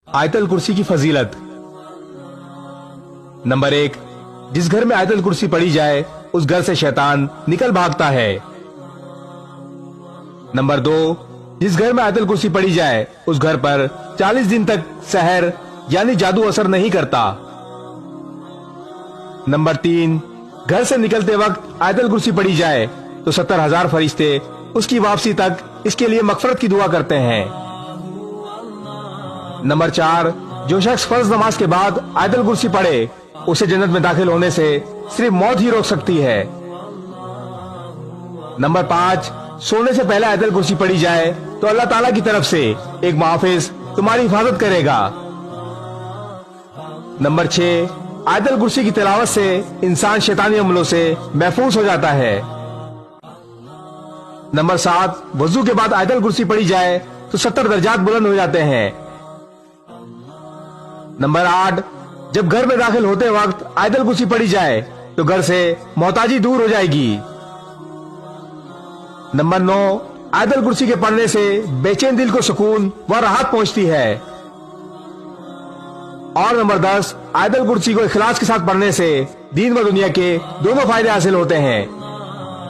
आयतल कुर्सी की फजीलत। नंबर 1, जिस घर में आयतल कुर्सी पढ़ी जाए उस घर से शैतान निकल भागता है। नंबर 2, जिस घर में आयतल कुर्सी पढ़ी जाए उस घर पर 40 दिन तक सहर यानी जादू असर नहीं करता। नंबर 3, घर से निकलते वक्त आयतल कुर्सी पढ़ी जाए तो 70,000 फरिश्ते उसकी वापसी तक इसके लिए मगफरत की दुआ करते हैं। नंबर 4, जो शख्स फर्ज नमाज के बाद आयतल कुर्सी पढ़े उसे जन्नत में दाखिल होने से सिर्फ मौत ही रोक सकती है। नंबर 5, सोने से पहले आयतल कुर्सी पढ़ी जाए तो अल्लाह ताला की तरफ से एक मुहाफिज तुम्हारी हिफाजत करेगा। नंबर 6, आयतल कुर्सी की तिलावत से इंसान शैतानी अमलों से महफूज हो जाता है। नंबर 7, वजू के बाद आयतल कुर्सी पढ़ी जाए तो 70 दर्जात बुलंद हो जाते हैं। नंबर 8, जब घर में दाखिल होते वक्त आयतल कुर्सी पढ़ी जाए तो घर से मोहताजी दूर हो जाएगी। नंबर 9, आयतल कुर्सी के पढ़ने से बेचैन दिल को सुकून व राहत पहुंचती है। और नंबर 10, आयतल कुर्सी को इखलास के साथ पढ़ने से दीन व दुनिया के दोनों फायदे हासिल होते हैं।